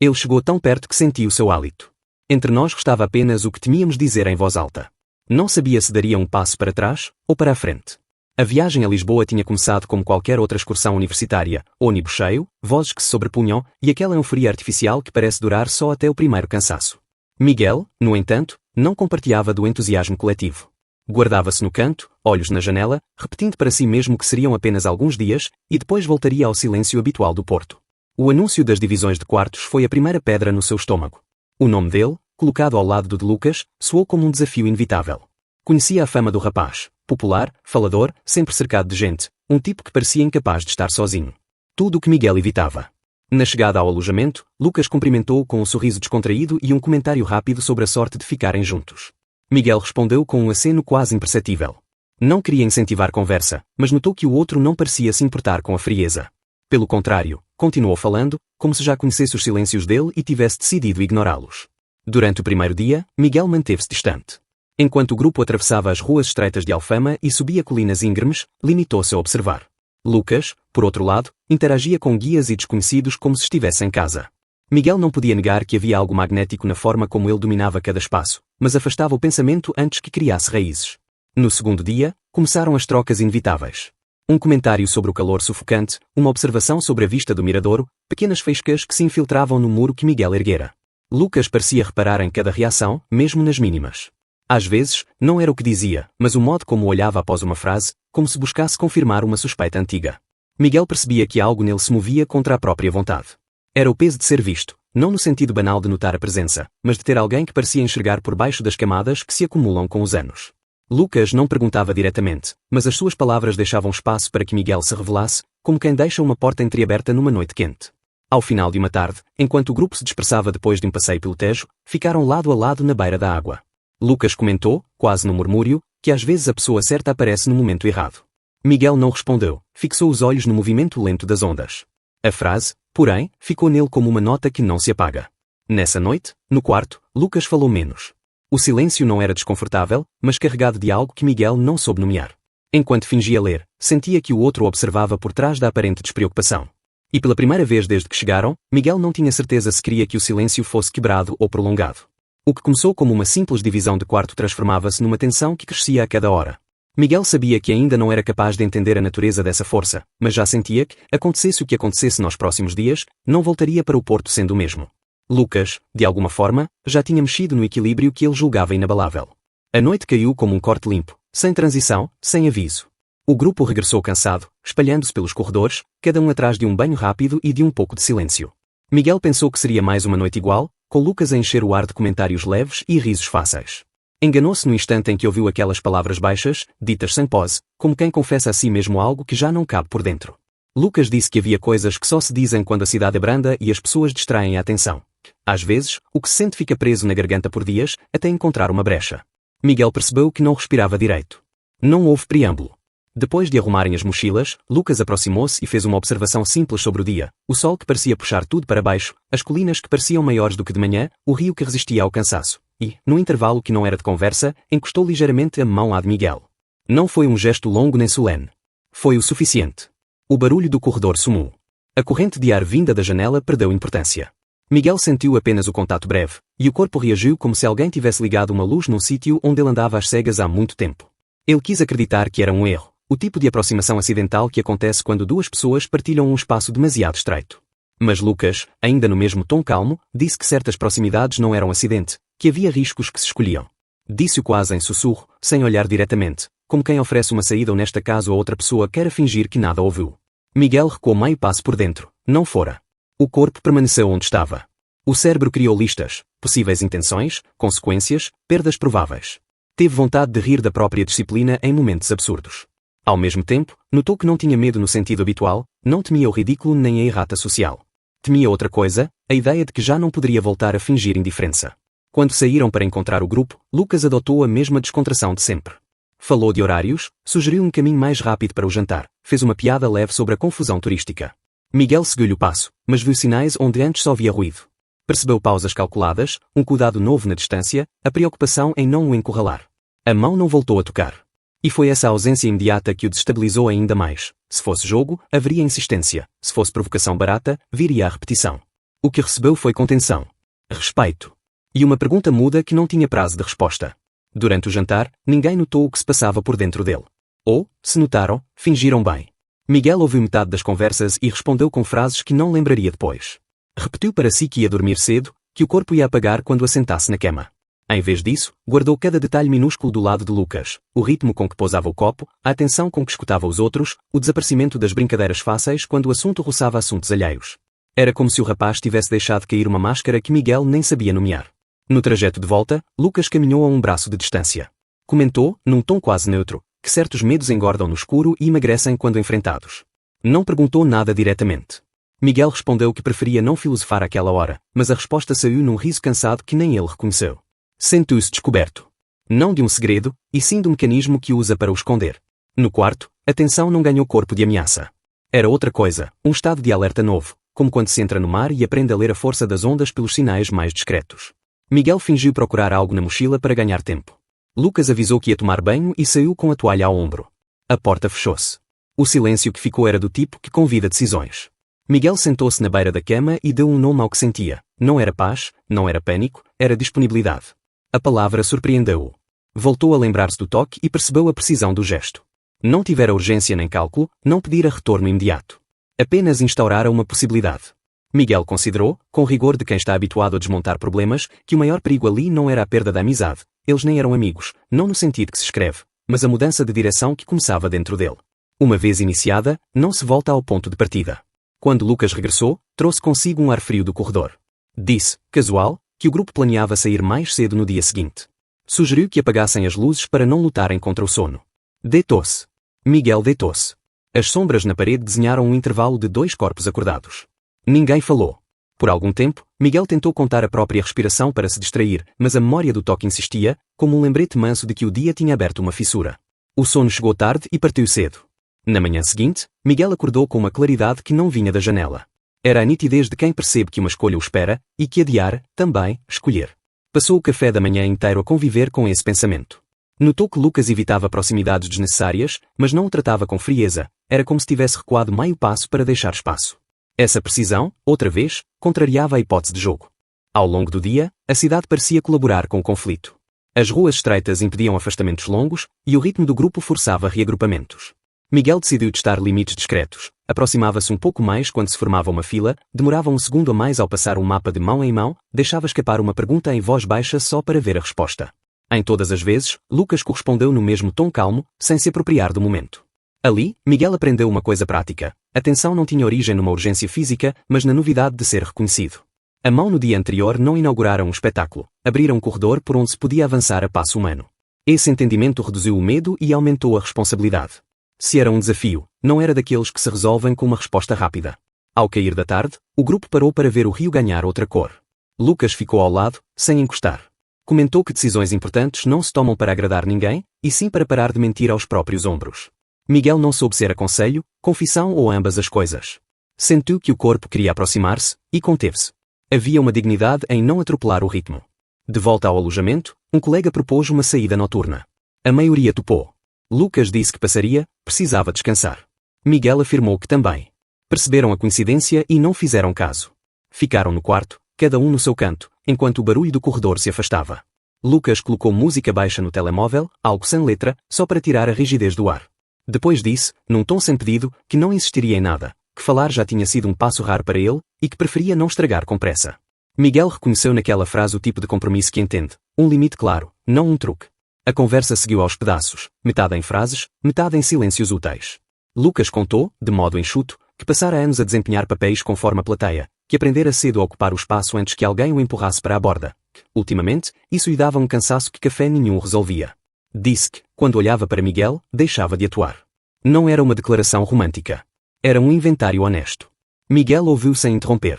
Ele chegou tão perto que senti o seu hálito. Entre nós restava apenas o que temíamos dizer em voz alta. Não sabia se daria um passo para trás ou para a frente. A viagem a Lisboa tinha começado como qualquer outra excursão universitária, ônibus cheio, vozes que se sobrepunham e aquela euforia artificial que parece durar só até o primeiro cansaço. Miguel, no entanto, não compartilhava do entusiasmo coletivo. Guardava-se no canto, olhos na janela, repetindo para si mesmo que seriam apenas alguns dias, e depois voltaria ao silêncio habitual do Porto. O anúncio das divisões de quartos foi a primeira pedra no seu estômago. O nome dele, colocado ao lado do de Lucas, soou como um desafio inevitável. Conhecia a fama do rapaz, popular, falador, sempre cercado de gente, um tipo que parecia incapaz de estar sozinho. Tudo o que Miguel evitava. Na chegada ao alojamento, Lucas cumprimentou-o com um sorriso descontraído e um comentário rápido sobre a sorte de ficarem juntos. Miguel respondeu com um aceno quase imperceptível. Não queria incentivar conversa, mas notou que o outro não parecia se importar com a frieza. Pelo contrário, continuou falando, como se já conhecesse os silêncios dele e tivesse decidido ignorá-los. Durante o primeiro dia, Miguel manteve-se distante. Enquanto o grupo atravessava as ruas estreitas de Alfama e subia colinas íngremes, limitou-se a observar. Lucas, por outro lado, interagia com guias e desconhecidos como se estivesse em casa. Miguel não podia negar que havia algo magnético na forma como ele dominava cada espaço, mas afastava o pensamento antes que criasse raízes. No segundo dia, começaram as trocas inevitáveis. Um comentário sobre o calor sufocante, uma observação sobre a vista do miradouro, pequenas faíscas que se infiltravam no muro que Miguel erguera. Lucas parecia reparar em cada reação, mesmo nas mínimas. Às vezes, não era o que dizia, mas o modo como olhava após uma frase, como se buscasse confirmar uma suspeita antiga. Miguel percebia que algo nele se movia contra a própria vontade. Era o peso de ser visto, não no sentido banal de notar a presença, mas de ter alguém que parecia enxergar por baixo das camadas que se acumulam com os anos. Lucas não perguntava diretamente, mas as suas palavras deixavam espaço para que Miguel se revelasse, como quem deixa uma porta entreaberta numa noite quente. Ao final de uma tarde, enquanto o grupo se dispersava depois de um passeio pelo Tejo, ficaram lado a lado na beira da água. Lucas comentou, quase num murmúrio, que às vezes a pessoa certa aparece no momento errado. Miguel não respondeu, fixou os olhos no movimento lento das ondas. A frase, porém, ficou nele como uma nota que não se apaga. Nessa noite, no quarto, Lucas falou menos. O silêncio não era desconfortável, mas carregado de algo que Miguel não soube nomear. Enquanto fingia ler, sentia que o outro o observava por trás da aparente despreocupação. E pela primeira vez desde que chegaram, Miguel não tinha certeza se queria que o silêncio fosse quebrado ou prolongado. O que começou como uma simples divisão de quarto transformava-se numa tensão que crescia a cada hora. Miguel sabia que ainda não era capaz de entender a natureza dessa força, mas já sentia que, acontecesse o que acontecesse nos próximos dias, não voltaria para o Porto sendo o mesmo. Lucas, de alguma forma, já tinha mexido no equilíbrio que ele julgava inabalável. A noite caiu como um corte limpo, sem transição, sem aviso. O grupo regressou cansado, espalhando-se pelos corredores, cada um atrás de um banho rápido e de um pouco de silêncio. Miguel pensou que seria mais uma noite igual, com Lucas a encher o ar de comentários leves e risos fáceis. Enganou-se no instante em que ouviu aquelas palavras baixas, ditas sem pose, como quem confessa a si mesmo algo que já não cabe por dentro. Lucas disse que havia coisas que só se dizem quando a cidade é branda e as pessoas distraem a atenção. Às vezes, o que se sente fica preso na garganta por dias, até encontrar uma brecha. Miguel percebeu que não respirava direito. Não houve preâmbulo. Depois de arrumarem as mochilas, Lucas aproximou-se e fez uma observação simples sobre o dia, o sol que parecia puxar tudo para baixo, as colinas que pareciam maiores do que de manhã, o rio que resistia ao cansaço, e, no intervalo que não era de conversa, encostou ligeiramente a mão à de Miguel. Não foi um gesto longo nem solene. Foi o suficiente. O barulho do corredor sumou. A corrente de ar vinda da janela perdeu importância. Miguel sentiu apenas o contato breve, e o corpo reagiu como se alguém tivesse ligado uma luz num sítio onde ele andava às cegas há muito tempo. Ele quis acreditar que era um erro. O tipo de aproximação acidental que acontece quando duas pessoas partilham um espaço demasiado estreito. Mas Lucas, ainda no mesmo tom calmo, disse que certas proximidades não eram acidente, que havia riscos que se escolhiam. Disse-o quase em sussurro, sem olhar diretamente, como quem oferece uma saída honesta caso a outra pessoa queira fingir que nada ouviu. Miguel recuou meio passo por dentro, não fora. O corpo permaneceu onde estava. O cérebro criou listas, possíveis intenções, consequências, perdas prováveis. Teve vontade de rir da própria disciplina em momentos absurdos. Ao mesmo tempo, notou que não tinha medo no sentido habitual, não temia o ridículo nem a errata social. Temia outra coisa, a ideia de que já não poderia voltar a fingir indiferença. Quando saíram para encontrar o grupo, Lucas adotou a mesma descontração de sempre. Falou de horários, sugeriu um caminho mais rápido para o jantar, fez uma piada leve sobre a confusão turística. Miguel seguiu-lhe o passo, mas viu sinais onde antes só havia ruído. Percebeu pausas calculadas, um cuidado novo na distância, a preocupação em não o encurralar. A mão não voltou a tocar. E foi essa ausência imediata que o desestabilizou ainda mais. Se fosse jogo, haveria insistência. Se fosse provocação barata, viria a repetição. O que recebeu foi contenção, respeito e uma pergunta muda que não tinha prazo de resposta. Durante o jantar, ninguém notou o que se passava por dentro dele. Ou, se notaram, fingiram bem. Miguel ouviu metade das conversas e respondeu com frases que não lembraria depois. Repetiu para si que ia dormir cedo, que o corpo ia apagar quando assentasse na cama. Em vez disso, guardou cada detalhe minúsculo do lado de Lucas, o ritmo com que pousava o copo, a atenção com que escutava os outros, o desaparecimento das brincadeiras fáceis quando o assunto roçava assuntos alheios. Era como se o rapaz tivesse deixado cair uma máscara que Miguel nem sabia nomear. No trajeto de volta, Lucas caminhou a um braço de distância. Comentou, num tom quase neutro, que certos medos engordam no escuro e emagrecem quando enfrentados. Não perguntou nada diretamente. Miguel respondeu que preferia não filosofar àquela hora, mas a resposta saiu num riso cansado que nem ele reconheceu. Sentiu-se descoberto. Não de um segredo, e sim do mecanismo que usa para o esconder. No quarto, a tensão não ganhou corpo de ameaça. Era outra coisa, um estado de alerta novo, como quando se entra no mar e aprende a ler a força das ondas pelos sinais mais discretos. Miguel fingiu procurar algo na mochila para ganhar tempo. Lucas avisou que ia tomar banho e saiu com a toalha ao ombro. A porta fechou-se. O silêncio que ficou era do tipo que convida decisões. Miguel sentou-se na beira da cama e deu um nome ao que sentia. Não era paz, não era pânico, era disponibilidade. A palavra surpreendeu-o. Voltou a lembrar-se do toque e percebeu a precisão do gesto. Não tivera urgência nem cálculo, não pedira retorno imediato. Apenas instaurara uma possibilidade. Miguel considerou, com rigor de quem está habituado a desmontar problemas, que o maior perigo ali não era a perda da amizade. Eles nem eram amigos, não no sentido que se escreve, mas a mudança de direção que começava dentro dele. Uma vez iniciada, não se volta ao ponto de partida. Quando Lucas regressou, trouxe consigo um ar frio do corredor. Disse, casual, que o grupo planeava sair mais cedo no dia seguinte. Sugeriu que apagassem as luzes para não lutarem contra o sono. Deitou-se. Miguel deitou-se. As sombras na parede desenharam um intervalo de 2 corpos acordados. Ninguém falou. Por algum tempo, Miguel tentou contar a própria respiração para se distrair, mas a memória do toque insistia, como um lembrete manso de que o dia tinha aberto uma fissura. O sono chegou tarde e partiu cedo. Na manhã seguinte, Miguel acordou com uma claridade que não vinha da janela. Era a nitidez de quem percebe que uma escolha o espera, e que adiar, também, escolher. Passou o café da manhã inteiro a conviver com esse pensamento. Notou que Lucas evitava proximidades desnecessárias, mas não o tratava com frieza, era como se tivesse recuado meio passo para deixar espaço. Essa precisão, outra vez, contrariava a hipótese de jogo. Ao longo do dia, a cidade parecia colaborar com o conflito. As ruas estreitas impediam afastamentos longos, e o ritmo do grupo forçava reagrupamentos. Miguel decidiu testar limites discretos. Aproximava-se um pouco mais quando se formava uma fila, demorava um segundo a mais ao passar um mapa de mão em mão, deixava escapar uma pergunta em voz baixa só para ver a resposta. Em todas as vezes, Lucas correspondeu no mesmo tom calmo, sem se apropriar do momento. Ali, Miguel aprendeu uma coisa prática. A tensão não tinha origem numa urgência física, mas na novidade de ser reconhecido. A mão no dia anterior não inaugurara um espetáculo, abrira um corredor por onde se podia avançar a passo humano. Esse entendimento reduziu o medo e aumentou a responsabilidade. Se era um desafio, não era daqueles que se resolvem com uma resposta rápida. Ao cair da tarde, o grupo parou para ver o rio ganhar outra cor. Lucas ficou ao lado, sem encostar. Comentou que decisões importantes não se tomam para agradar ninguém, e sim para parar de mentir aos próprios ombros. Miguel não soube ser aconselho, confissão ou ambas as coisas. Sentiu que o corpo queria aproximar-se, e conteve-se. Havia uma dignidade em não atropelar o ritmo. De volta ao alojamento, um colega propôs uma saída noturna. A maioria topou. Lucas disse que passaria, precisava descansar. Miguel afirmou que também. Perceberam a coincidência e não fizeram caso. Ficaram no quarto, cada um no seu canto, enquanto o barulho do corredor se afastava. Lucas colocou música baixa no telemóvel, algo sem letra, só para tirar a rigidez do ar. Depois disse, num tom sem pedido, que não insistiria em nada, que falar já tinha sido um passo raro para ele, e que preferia não estragar com pressa. Miguel reconheceu naquela frase o tipo de compromisso que entende, um limite claro, não um truque. A conversa seguiu aos pedaços, metade em frases, metade em silêncios úteis. Lucas contou, de modo enxuto, que passara anos a desempenhar papéis conforme a plateia, que aprendera cedo a ocupar o espaço antes que alguém o empurrasse para a borda. Ultimamente, isso lhe dava um cansaço que café nenhum resolvia. Disse que, quando olhava para Miguel, deixava de atuar. Não era uma declaração romântica. Era um inventário honesto. Miguel ouviu sem interromper.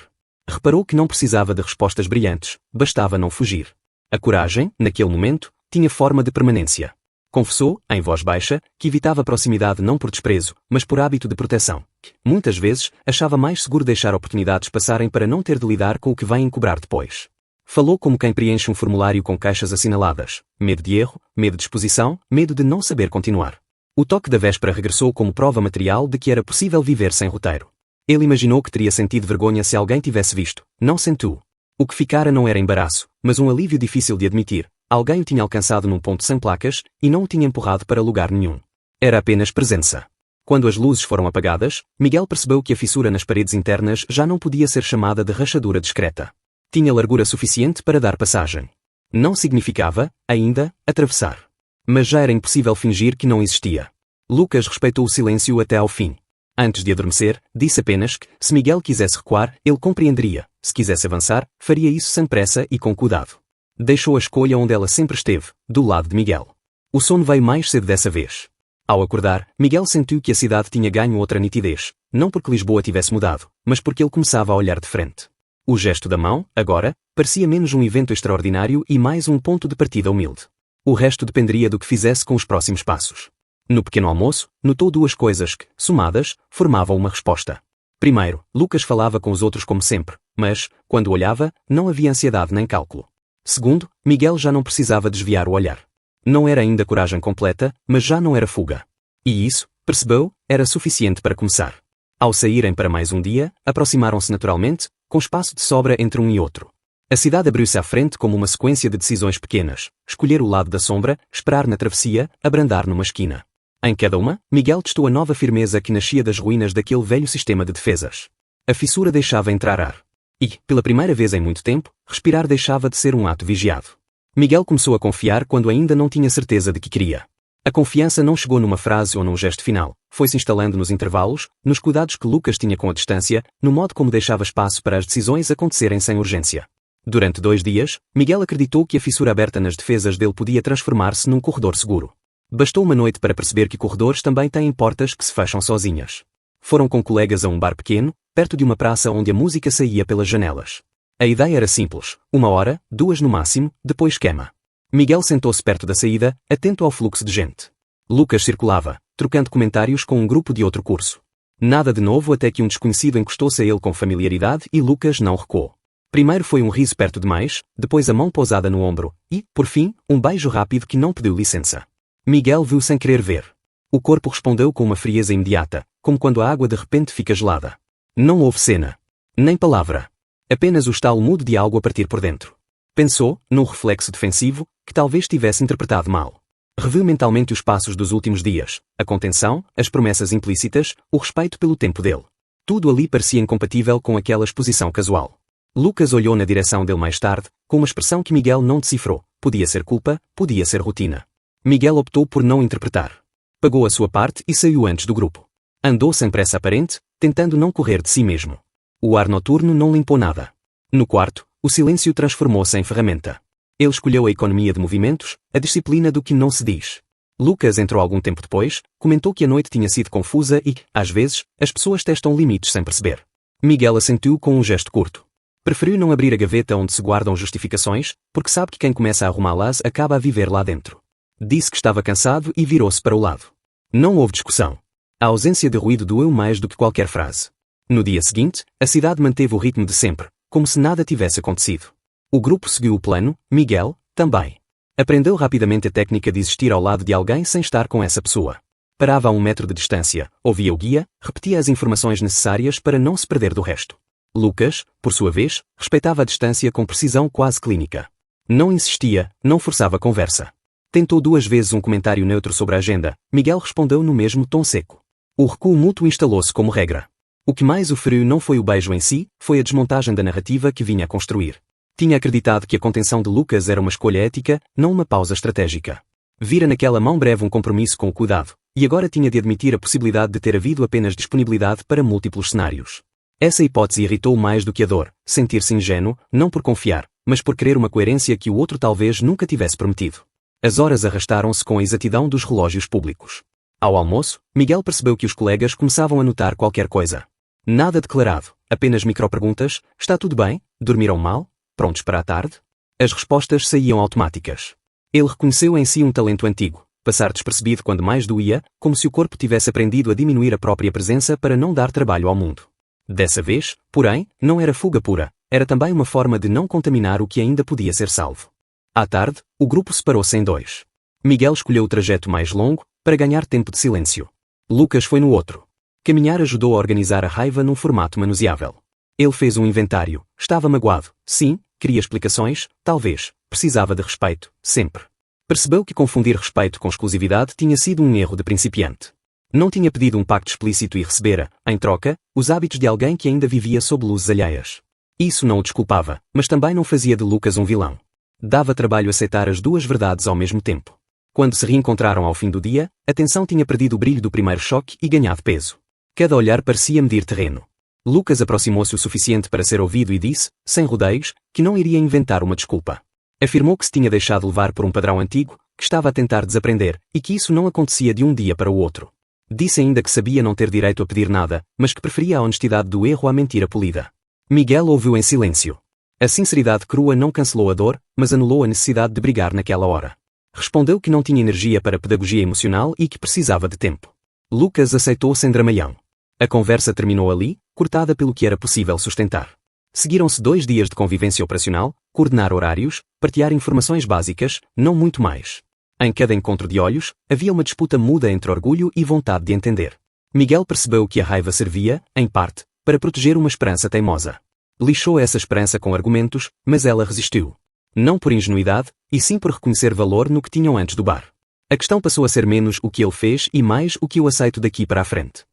Reparou que não precisava de respostas brilhantes, bastava não fugir. A coragem, naquele momento, tinha forma de permanência. Confessou, em voz baixa, que evitava proximidade não por desprezo, mas por hábito de proteção. Muitas vezes, achava mais seguro deixar oportunidades passarem para não ter de lidar com o que vai encobrar depois. Falou como quem preenche um formulário com caixas assinaladas. Medo de erro, medo de exposição, medo de não saber continuar. O toque da véspera regressou como prova material de que era possível viver sem roteiro. Ele imaginou que teria sentido vergonha se alguém tivesse visto, não sentiu. O que ficara não era embaraço, mas um alívio difícil de admitir. Alguém o tinha alcançado num ponto sem placas, e não o tinha empurrado para lugar nenhum. Era apenas presença. Quando as luzes foram apagadas, Miguel percebeu que a fissura nas paredes internas já não podia ser chamada de rachadura discreta. Tinha largura suficiente para dar passagem. Não significava, ainda, atravessar. Mas já era impossível fingir que não existia. Lucas respeitou o silêncio até ao fim. Antes de adormecer, disse apenas que, se Miguel quisesse recuar, ele compreenderia. Se quisesse avançar, faria isso sem pressa e com cuidado. Deixou a escolha onde ela sempre esteve, do lado de Miguel. O sono veio mais cedo dessa vez. Ao acordar, Miguel sentiu que a cidade tinha ganho outra nitidez, não porque Lisboa tivesse mudado, mas porque ele começava a olhar de frente. O gesto da mão, agora, parecia menos um evento extraordinário e mais um ponto de partida humilde. O resto dependeria do que fizesse com os próximos passos. No pequeno almoço, notou duas coisas que, somadas, formavam uma resposta. Primeiro, Lucas falava com os outros como sempre, mas, quando olhava, não havia ansiedade nem cálculo. Segundo, Miguel já não precisava desviar o olhar. Não era ainda coragem completa, mas já não era fuga. E isso, percebeu, era suficiente para começar. Ao saírem para mais um dia, aproximaram-se naturalmente, com espaço de sobra entre um e outro. A cidade abriu-se à frente como uma sequência de decisões pequenas: escolher o lado da sombra, esperar na travessia, abrandar numa esquina. Em cada uma, Miguel testou a nova firmeza que nascia das ruínas daquele velho sistema de defesas. A fissura deixava entrar ar. E, pela primeira vez em muito tempo, respirar deixava de ser um ato vigiado. Miguel começou a confiar quando ainda não tinha certeza de que queria. A confiança não chegou numa frase ou num gesto final, foi-se instalando nos intervalos, nos cuidados que Lucas tinha com a distância, no modo como deixava espaço para as decisões acontecerem sem urgência. Durante 2 dias, Miguel acreditou que a fissura aberta nas defesas dele podia transformar-se num corredor seguro. Bastou uma noite para perceber que corredores também têm portas que se fecham sozinhas. Foram com colegas a um bar pequeno, perto de uma praça onde a música saía pelas janelas. A ideia era simples: 1 hora, 2 no máximo, depois queima. Miguel sentou-se perto da saída, atento ao fluxo de gente. Lucas circulava, trocando comentários com um grupo de outro curso. Nada de novo até que um desconhecido encostou-se a ele com familiaridade e Lucas não recuou. Primeiro foi um riso perto demais, depois a mão pousada no ombro e, por fim, um beijo rápido que não pediu licença. Miguel viu sem querer ver. O corpo respondeu com uma frieza imediata, como quando a água de repente fica gelada. Não houve cena. Nem palavra. Apenas o estalo mudo de algo a partir por dentro. Pensou, num reflexo defensivo, que talvez tivesse interpretado mal. Reviu mentalmente os passos dos últimos dias, a contenção, as promessas implícitas, o respeito pelo tempo dele. Tudo ali parecia incompatível com aquela exposição casual. Lucas olhou na direção dele mais tarde, com uma expressão que Miguel não decifrou. Podia ser culpa, podia ser rotina. Miguel optou por não interpretar. Pagou a sua parte e saiu antes do grupo. Andou sem pressa aparente, tentando não correr de si mesmo. O ar noturno não limpou nada. No quarto, o silêncio transformou-se em ferramenta. Ele escolheu a economia de movimentos, a disciplina do que não se diz. Lucas entrou algum tempo depois, comentou que a noite tinha sido confusa e, às vezes, as pessoas testam limites sem perceber. Miguel assentiu com um gesto curto. Preferiu não abrir a gaveta onde se guardam justificações, porque sabe que quem começa a arrumá-las acaba a viver lá dentro. Disse que estava cansado e virou-se para o lado. Não houve discussão. A ausência de ruído doeu mais do que qualquer frase. No dia seguinte, a cidade manteve o ritmo de sempre, como se nada tivesse acontecido. O grupo seguiu o plano, Miguel, também. Aprendeu rapidamente a técnica de existir ao lado de alguém sem estar com essa pessoa. Parava a 1 metro de distância, ouvia o guia, repetia as informações necessárias para não se perder do resto. Lucas, por sua vez, respeitava a distância com precisão quase clínica. Não insistia, não forçava a conversa. Tentou 2 vezes um comentário neutro sobre a agenda, Miguel respondeu no mesmo tom seco. O recuo mútuo instalou-se como regra. O que mais o feriu não foi o beijo em si, foi a desmontagem da narrativa que vinha a construir. Tinha acreditado que a contenção de Lucas era uma escolha ética, não uma pausa estratégica. Vira naquela mão breve um compromisso com o cuidado, e agora tinha de admitir a possibilidade de ter havido apenas disponibilidade para múltiplos cenários. Essa hipótese irritou mais do que a dor, sentir-se ingênuo, não por confiar, mas por querer uma coerência que o outro talvez nunca tivesse prometido. As horas arrastaram-se com a exatidão dos relógios públicos. Ao almoço, Miguel percebeu que os colegas começavam a notar qualquer coisa. Nada declarado, apenas microperguntas: está tudo bem? Dormiram mal? Prontos para a tarde? As respostas saíam automáticas. Ele reconheceu em si um talento antigo, passar despercebido quando mais doía, como se o corpo tivesse aprendido a diminuir a própria presença para não dar trabalho ao mundo. Dessa vez, porém, não era fuga pura, era também uma forma de não contaminar o que ainda podia ser salvo. À tarde, o grupo separou-se em 2. Miguel escolheu o trajeto mais longo, para ganhar tempo de silêncio. Lucas foi no outro. Caminhar ajudou a organizar a raiva num formato manuseável. Ele fez um inventário. Estava magoado. Sim, queria explicações, talvez. Precisava de respeito, sempre. Percebeu que confundir respeito com exclusividade tinha sido um erro de principiante. Não tinha pedido um pacto explícito e recebera, em troca, os hábitos de alguém que ainda vivia sob luzes alheias. Isso não o desculpava, mas também não fazia de Lucas um vilão. Dava trabalho aceitar as duas verdades ao mesmo tempo. Quando se reencontraram ao fim do dia, a tensão tinha perdido o brilho do primeiro choque e ganhado peso. Cada olhar parecia medir terreno. Lucas aproximou-se o suficiente para ser ouvido e disse, sem rodeios, que não iria inventar uma desculpa. Afirmou que se tinha deixado levar por um padrão antigo, que estava a tentar desaprender, e que isso não acontecia de um dia para o outro. Disse ainda que sabia não ter direito a pedir nada, mas que preferia a honestidade do erro à mentira polida. Miguel ouviu em silêncio. A sinceridade crua não cancelou a dor, mas anulou a necessidade de brigar naquela hora. Respondeu que não tinha energia para pedagogia emocional e que precisava de tempo. Lucas aceitou sem dramalhão. A conversa terminou ali, cortada pelo que era possível sustentar. Seguiram-se 2 dias de convivência operacional, coordenar horários, partilhar informações básicas, não muito mais. Em cada encontro de olhos, havia uma disputa muda entre orgulho e vontade de entender. Miguel percebeu que a raiva servia, em parte, para proteger uma esperança teimosa. Lixou essa esperança com argumentos, mas ela resistiu. Não por ingenuidade, e sim por reconhecer valor no que tinham antes do bar. A questão passou a ser menos o que ele fez e mais o que eu aceito daqui para a frente.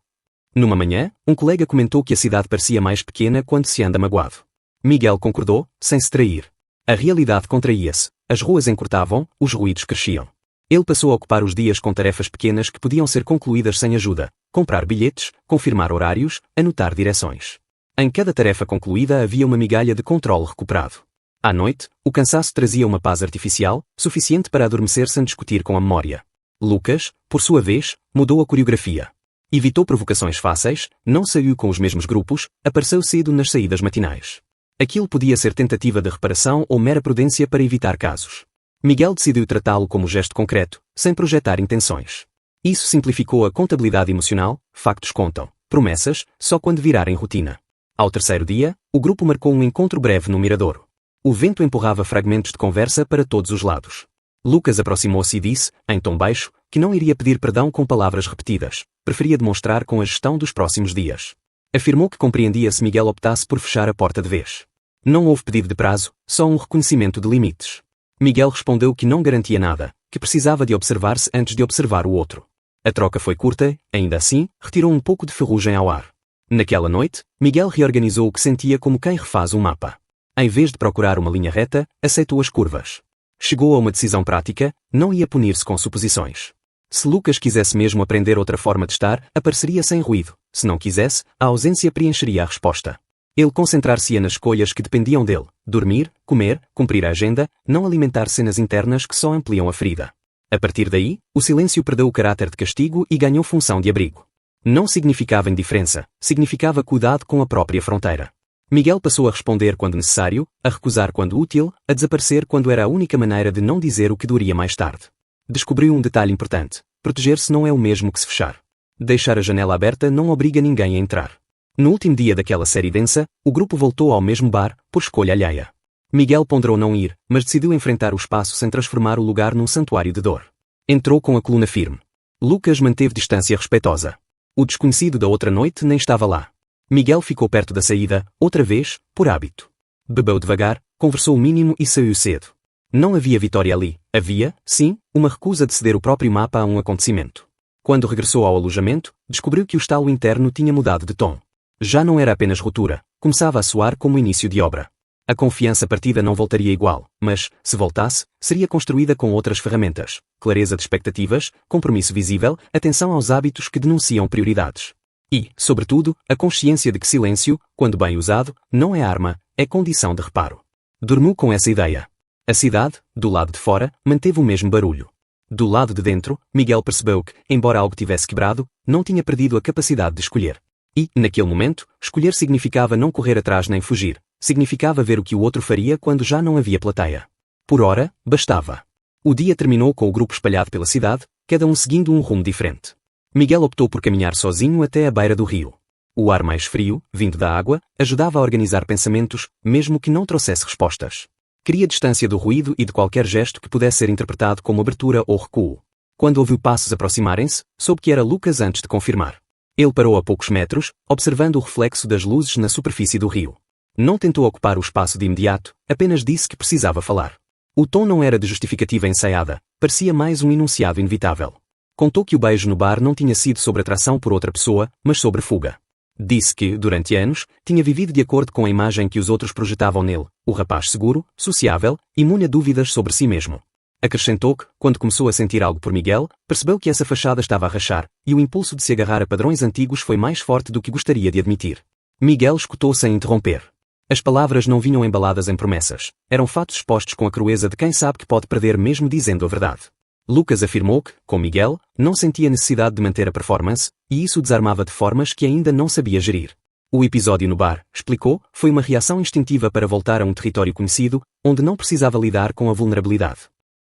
Numa manhã, um colega comentou que a cidade parecia mais pequena quando se anda magoado. Miguel concordou, sem se trair. A realidade contraía-se, as ruas encurtavam, os ruídos cresciam. Ele passou a ocupar os dias com tarefas pequenas que podiam ser concluídas sem ajuda, comprar bilhetes, confirmar horários, anotar direções. Em cada tarefa concluída havia uma migalha de controle recuperado. À noite, o cansaço trazia uma paz artificial, suficiente para adormecer sem discutir com a memória. Lucas, por sua vez, mudou a coreografia. Evitou provocações fáceis, não saiu com os mesmos grupos, apareceu cedo nas saídas matinais. Aquilo podia ser tentativa de reparação ou mera prudência para evitar casos. Miguel decidiu tratá-lo como gesto concreto, sem projetar intenções. Isso simplificou a contabilidade emocional, factos contam, promessas, só quando virarem rotina. Ao terceiro dia, o grupo marcou um encontro breve no Miradouro. O vento empurrava fragmentos de conversa para todos os lados. Lucas aproximou-se e disse, em tom baixo, que não iria pedir perdão com palavras repetidas, preferia demonstrar com a gestão dos próximos dias. Afirmou que compreendia se Miguel optasse por fechar a porta de vez. Não houve pedido de prazo, só um reconhecimento de limites. Miguel respondeu que não garantia nada, que precisava de observar-se antes de observar o outro. A troca foi curta, ainda assim, retirou um pouco de ferrugem ao ar. Naquela noite, Miguel reorganizou o que sentia como quem refaz um mapa. Em vez de procurar uma linha reta, aceitou as curvas. Chegou a uma decisão prática, não ia punir-se com suposições. Se Lucas quisesse mesmo aprender outra forma de estar, apareceria sem ruído. Se não quisesse, a ausência preencheria a resposta. Ele concentrar-se-ia nas escolhas que dependiam dele, dormir, comer, cumprir a agenda, não alimentar cenas internas que só ampliam a ferida. A partir daí, o silêncio perdeu o caráter de castigo e ganhou função de abrigo. Não significava indiferença, significava cuidado com a própria fronteira. Miguel passou a responder quando necessário, a recusar quando útil, a desaparecer quando era a única maneira de não dizer o que doeria mais tarde. Descobriu um detalhe importante: proteger-se não é o mesmo que se fechar. Deixar a janela aberta não obriga ninguém a entrar. No último dia daquela série densa, o grupo voltou ao mesmo bar, por escolha alheia. Miguel ponderou não ir, mas decidiu enfrentar o espaço sem transformar o lugar num santuário de dor. Entrou com a coluna firme. Lucas manteve distância respeitosa. O desconhecido da outra noite nem estava lá. Miguel ficou perto da saída, outra vez, por hábito. Bebeu devagar, conversou o mínimo e saiu cedo. Não havia vitória ali, havia, sim, uma recusa de ceder o próprio mapa a um acontecimento. Quando regressou ao alojamento, descobriu que o estalo interno tinha mudado de tom. Já não era apenas ruptura, começava a soar como início de obra. A confiança partida não voltaria igual, mas, se voltasse, seria construída com outras ferramentas: clareza de expectativas, compromisso visível, atenção aos hábitos que denunciam prioridades. E, sobretudo, a consciência de que silêncio, quando bem usado, não é arma, é condição de reparo. Dormiu com essa ideia. A cidade, do lado de fora, manteve o mesmo barulho. Do lado de dentro, Miguel percebeu que, embora algo tivesse quebrado, não tinha perdido a capacidade de escolher. E, naquele momento, escolher significava não correr atrás nem fugir, significava ver o que o outro faria quando já não havia plateia. Por ora, bastava. O dia terminou com o grupo espalhado pela cidade, cada um seguindo um rumo diferente. Miguel optou por caminhar sozinho até a beira do rio. O ar mais frio, vindo da água, ajudava a organizar pensamentos, mesmo que não trouxesse respostas. Queria distância do ruído e de qualquer gesto que pudesse ser interpretado como abertura ou recuo. Quando ouviu passos aproximarem-se, soube que era Lucas antes de confirmar. Ele parou a poucos metros, observando o reflexo das luzes na superfície do rio. Não tentou ocupar o espaço de imediato, apenas disse que precisava falar. O tom não era de justificativa ensaiada, parecia mais um enunciado inevitável. Contou que o beijo no bar não tinha sido sobre atração por outra pessoa, mas sobre fuga. Disse que, durante anos, tinha vivido de acordo com a imagem que os outros projetavam nele, o rapaz seguro, sociável, imune a dúvidas sobre si mesmo. Acrescentou que, quando começou a sentir algo por Miguel, percebeu que essa fachada estava a rachar, e o impulso de se agarrar a padrões antigos foi mais forte do que gostaria de admitir. Miguel escutou sem interromper. As palavras não vinham embaladas em promessas, eram fatos expostos com a crueza de quem sabe que pode perder mesmo dizendo a verdade. Lucas afirmou que, com Miguel, não sentia necessidade de manter a performance, e isso o desarmava de formas que ainda não sabia gerir. O episódio no bar, explicou, foi uma reação instintiva para voltar a um território conhecido, onde não precisava lidar com a vulnerabilidade.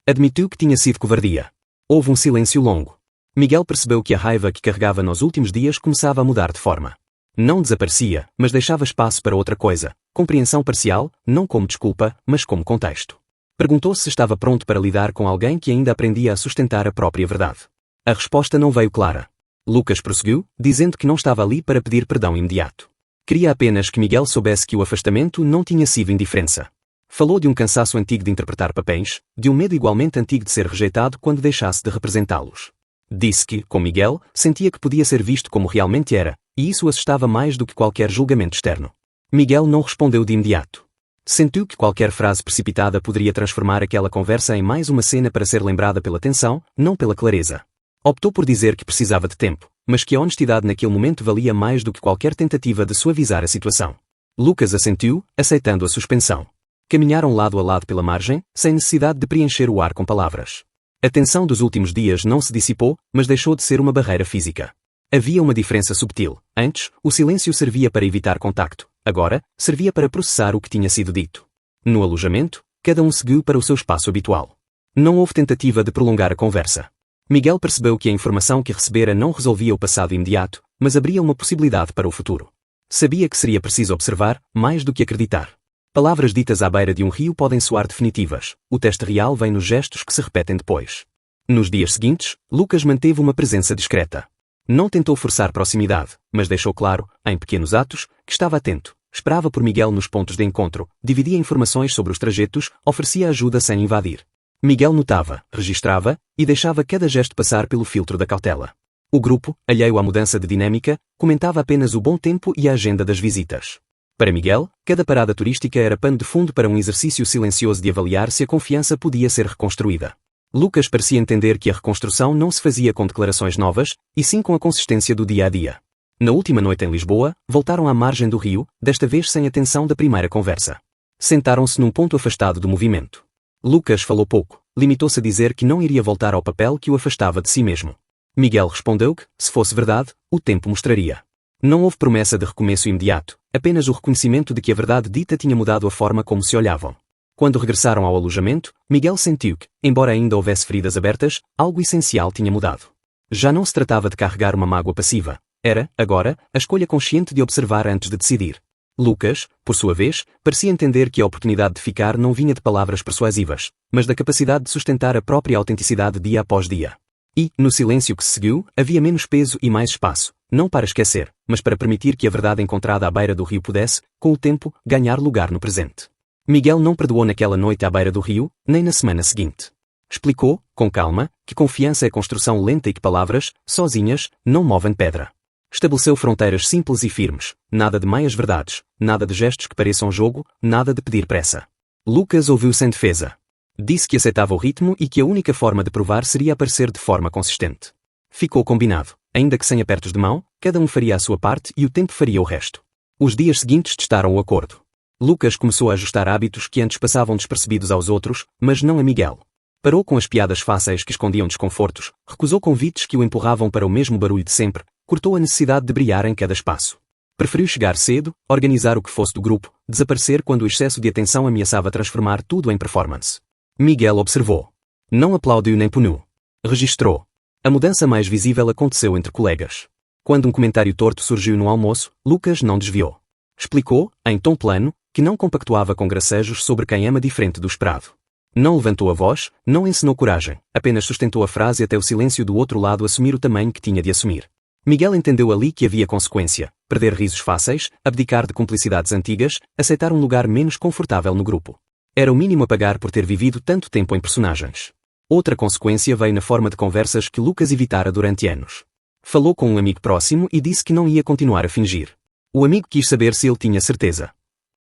Admitiu que tinha sido covardia. Houve um silêncio longo. Miguel percebeu que a raiva que carregava nos últimos dias começava a mudar de forma. Não desaparecia, mas deixava espaço para outra coisa, compreensão parcial, não como desculpa, mas como contexto. Perguntou-se se estava pronto para lidar com alguém que ainda aprendia a sustentar a própria verdade. A resposta não veio clara. Lucas prosseguiu, dizendo que não estava ali para pedir perdão imediato. Queria apenas que Miguel soubesse que o afastamento não tinha sido indiferença. Falou de um cansaço antigo de interpretar papéis, de um medo igualmente antigo de ser rejeitado quando deixasse de representá-los. Disse que, com Miguel, sentia que podia ser visto como realmente era, e isso o assustava mais do que qualquer julgamento externo. Miguel não respondeu de imediato. Sentiu que qualquer frase precipitada poderia transformar aquela conversa em mais uma cena para ser lembrada pela tensão, não pela clareza. Optou por dizer que precisava de tempo, mas que a honestidade naquele momento valia mais do que qualquer tentativa de suavizar a situação. Lucas assentiu, aceitando a suspensão. Caminharam lado a lado pela margem, sem necessidade de preencher o ar com palavras. A tensão dos últimos dias não se dissipou, mas deixou de ser uma barreira física. Havia uma diferença subtil. Antes, o silêncio servia para evitar contacto. Agora, servia para processar o que tinha sido dito. No alojamento, cada um seguiu para o seu espaço habitual. Não houve tentativa de prolongar a conversa. Miguel percebeu que a informação que recebera não resolvia o passado imediato, mas abria uma possibilidade para o futuro. Sabia que seria preciso observar, mais do que acreditar. Palavras ditas à beira de um rio podem soar definitivas, o teste real vem nos gestos que se repetem depois. Nos dias seguintes, Lucas manteve uma presença discreta. Não tentou forçar proximidade, mas deixou claro, em pequenos atos, que estava atento, esperava por Miguel nos pontos de encontro, dividia informações sobre os trajetos, oferecia ajuda sem invadir. Miguel notava, registrava, e deixava cada gesto passar pelo filtro da cautela. O grupo, alheio à mudança de dinâmica, comentava apenas o bom tempo e a agenda das visitas. Para Miguel, cada parada turística era pano de fundo para um exercício silencioso de avaliar se a confiança podia ser reconstruída. Lucas parecia entender que a reconstrução não se fazia com declarações novas, e sim com a consistência do dia a dia. Na última noite em Lisboa, voltaram à margem do rio, desta vez sem a tensão da primeira conversa. Sentaram-se num ponto afastado do movimento. Lucas falou pouco, limitou-se a dizer que não iria voltar ao papel que o afastava de si mesmo. Miguel respondeu que, se fosse verdade, o tempo mostraria. Não houve promessa de recomeço imediato, apenas o reconhecimento de que a verdade dita tinha mudado a forma como se olhavam. Quando regressaram ao alojamento, Miguel sentiu que, embora ainda houvesse feridas abertas, algo essencial tinha mudado. Já não se tratava de carregar uma mágoa passiva. Era, agora, a escolha consciente de observar antes de decidir. Lucas, por sua vez, parecia entender que a oportunidade de ficar não vinha de palavras persuasivas, mas da capacidade de sustentar a própria autenticidade dia após dia. E, no silêncio que se seguiu, havia menos peso e mais espaço, não para esquecer, mas para permitir que a verdade encontrada à beira do rio pudesse, com o tempo, ganhar lugar no presente. Miguel não perdoou naquela noite à beira do rio, nem na semana seguinte. Explicou, com calma, que confiança é construção lenta e que palavras, sozinhas, não movem pedra. Estabeleceu fronteiras simples e firmes, nada de meias-verdades, nada de gestos que pareçam jogo, nada de pedir pressa. Lucas ouviu sem defesa. Disse que aceitava o ritmo e que a única forma de provar seria aparecer de forma consistente. Ficou combinado, ainda que sem apertos de mão, cada um faria a sua parte e o tempo faria o resto. Os dias seguintes testaram o acordo. Lucas começou a ajustar hábitos que antes passavam despercebidos aos outros, mas não a Miguel. Parou com as piadas fáceis que escondiam desconfortos, recusou convites que o empurravam para o mesmo barulho de sempre, cortou a necessidade de brilhar em cada espaço. Preferiu chegar cedo, organizar o que fosse do grupo, desaparecer quando o excesso de atenção ameaçava transformar tudo em performance. Miguel observou. Não aplaudiu nem puniu. Registrou. A mudança mais visível aconteceu entre colegas. Quando um comentário torto surgiu no almoço, Lucas não desviou. Explicou, em tom plano, que não compactuava com gracejos sobre quem ama diferente do esperado. Não levantou a voz, não encenou coragem, apenas sustentou a frase até o silêncio do outro lado assumir o tamanho que tinha de assumir. Miguel entendeu ali que havia consequência: perder risos fáceis, abdicar de cumplicidades antigas, aceitar um lugar menos confortável no grupo. Era o mínimo a pagar por ter vivido tanto tempo em personagens. Outra consequência veio na forma de conversas que Lucas evitara durante anos. Falou com um amigo próximo e disse que não ia continuar a fingir. O amigo quis saber se ele tinha certeza.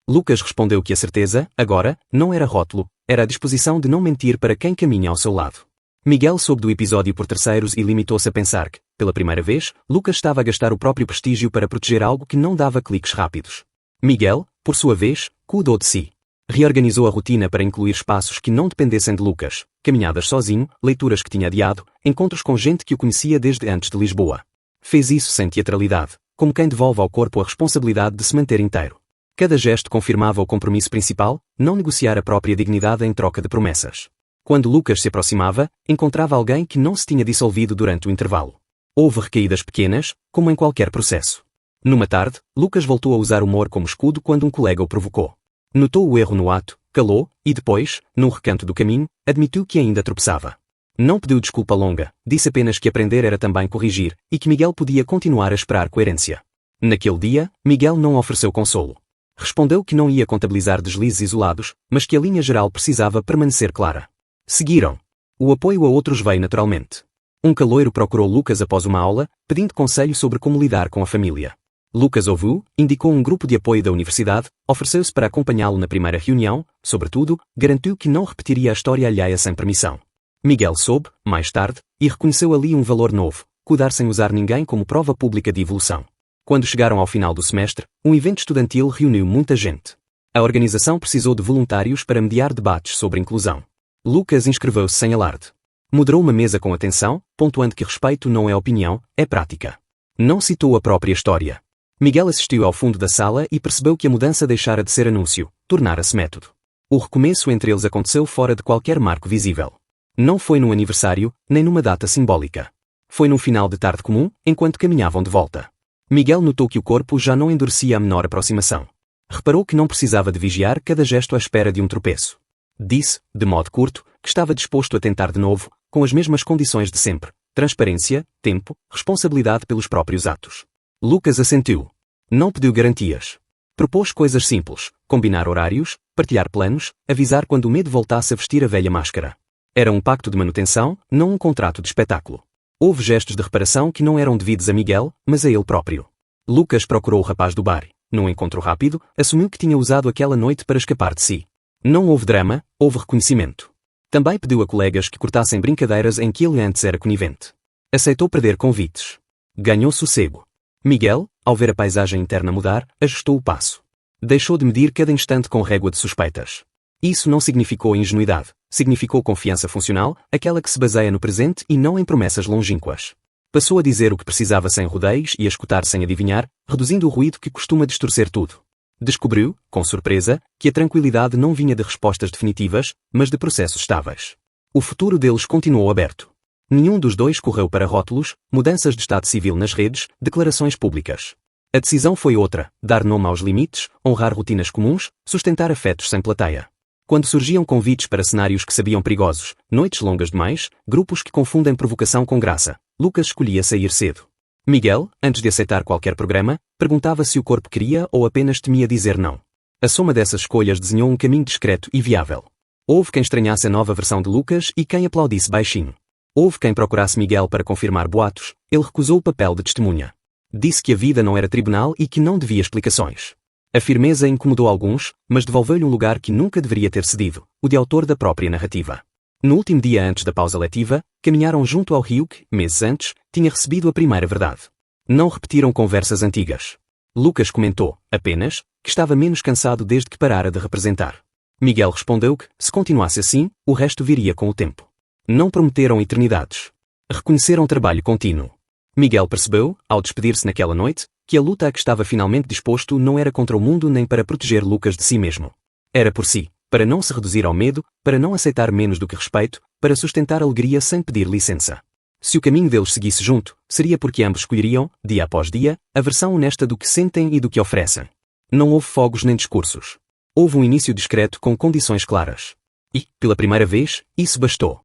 Lucas respondeu que a certeza, agora, não era rótulo, era a disposição de não mentir para quem caminha ao seu lado. Miguel soube do episódio por terceiros e limitou-se a pensar que, pela primeira vez, Lucas estava a gastar o próprio prestígio para proteger algo que não dava cliques rápidos. Miguel, por sua vez, cuidou de si. Reorganizou a rotina para incluir espaços que não dependessem de Lucas, caminhadas sozinho, leituras que tinha adiado, encontros com gente que o conhecia desde antes de Lisboa. Fez isso sem teatralidade, como quem devolve ao corpo a responsabilidade de se manter inteiro. Cada gesto confirmava o compromisso principal: não negociar a própria dignidade em troca de promessas. Quando Lucas se aproximava, encontrava alguém que não se tinha dissolvido durante o intervalo. Houve recaídas pequenas, como em qualquer processo. Numa tarde, Lucas voltou a usar o humor como escudo quando um colega o provocou. Notou o erro no ato, calou, e depois, num recanto do caminho, admitiu que ainda tropeçava. Não pediu desculpa longa, disse apenas que aprender era também corrigir, e que Miguel podia continuar a esperar coerência. Naquele dia, Miguel não ofereceu consolo. Respondeu que não ia contabilizar deslizes isolados, mas que a linha geral precisava permanecer clara. Seguiram. O apoio a outros veio naturalmente. Um caloiro procurou Lucas após uma aula, pedindo conselho sobre como lidar com a família. Lucas ouviu, indicou um grupo de apoio da universidade, ofereceu-se para acompanhá-lo na primeira reunião, sobretudo, garantiu que não repetiria a história alheia sem permissão. Miguel soube, mais tarde, e reconheceu ali um valor novo: cuidar sem usar ninguém como prova pública de evolução. Quando chegaram ao final do semestre, um evento estudantil reuniu muita gente. A organização precisou de voluntários para mediar debates sobre inclusão. Lucas inscreveu-se sem alarde. Moderou uma mesa com atenção, pontuando que respeito não é opinião, é prática. Não citou a própria história. Miguel assistiu ao fundo da sala e percebeu que a mudança deixara de ser anúncio, tornara-se método. O recomeço entre eles aconteceu fora de qualquer marco visível. Não foi num aniversário, nem numa data simbólica. Foi num final de tarde comum, enquanto caminhavam de volta. Miguel notou que o corpo já não endurecia a menor aproximação. Reparou que não precisava de vigiar cada gesto à espera de um tropeço. Disse, de modo curto, que estava disposto a tentar de novo, com as mesmas condições de sempre: transparência, tempo, responsabilidade pelos próprios atos. Lucas assentiu. Não pediu garantias. Propôs coisas simples: combinar horários, partilhar planos, avisar quando o medo voltasse a vestir a velha máscara. Era um pacto de manutenção, não um contrato de espetáculo. Houve gestos de reparação que não eram devidos a Miguel, mas a ele próprio. Lucas procurou o rapaz do bar. Num encontro rápido, assumiu que tinha usado aquela noite para escapar de si. Não houve drama, houve reconhecimento. Também pediu a colegas que cortassem brincadeiras em que ele antes era conivente. Aceitou perder convites. Ganhou sossego. Miguel, ao ver a paisagem interna mudar, ajustou o passo. Deixou de medir cada instante com régua de suspeitas. Isso não significou ingenuidade, significou confiança funcional, aquela que se baseia no presente e não em promessas longínquas. Passou a dizer o que precisava sem rodeios e a escutar sem adivinhar, reduzindo o ruído que costuma distorcer tudo. Descobriu, com surpresa, que a tranquilidade não vinha de respostas definitivas, mas de processos estáveis. O futuro deles continuou aberto. Nenhum dos dois correu para rótulos, mudanças de estado civil nas redes, declarações públicas. A decisão foi outra: dar nome aos limites, honrar rotinas comuns, sustentar afetos sem plateia. Quando surgiam convites para cenários que sabiam perigosos, noites longas demais, grupos que confundem provocação com graça, Lucas escolhia sair cedo. Miguel, antes de aceitar qualquer programa, perguntava se o corpo queria ou apenas temia dizer não. A soma dessas escolhas desenhou um caminho discreto e viável. Houve quem estranhasse a nova versão de Lucas e quem aplaudisse baixinho. Houve quem procurasse Miguel para confirmar boatos, ele recusou o papel de testemunha. Disse que a vida não era tribunal e que não devia explicações. A firmeza incomodou alguns, mas devolveu-lhe um lugar que nunca deveria ter cedido, o de autor da própria narrativa. No último dia antes da pausa letiva, caminharam junto ao rio que, meses antes, tinha recebido a primeira verdade. Não repetiram conversas antigas. Lucas comentou, apenas, que estava menos cansado desde que parara de representar. Miguel respondeu que, se continuasse assim, o resto viria com o tempo. Não prometeram eternidades. Reconheceram trabalho contínuo. Miguel percebeu, ao despedir-se naquela noite, que a luta a que estava finalmente disposto não era contra o mundo nem para proteger Lucas de si mesmo. Era por si, para não se reduzir ao medo, para não aceitar menos do que respeito, para sustentar alegria sem pedir licença. Se o caminho deles seguisse junto, seria porque ambos escolheriam, dia após dia, a versão honesta do que sentem e do que oferecem. Não houve fogos nem discursos. Houve um início discreto com condições claras. E, pela primeira vez, isso bastou.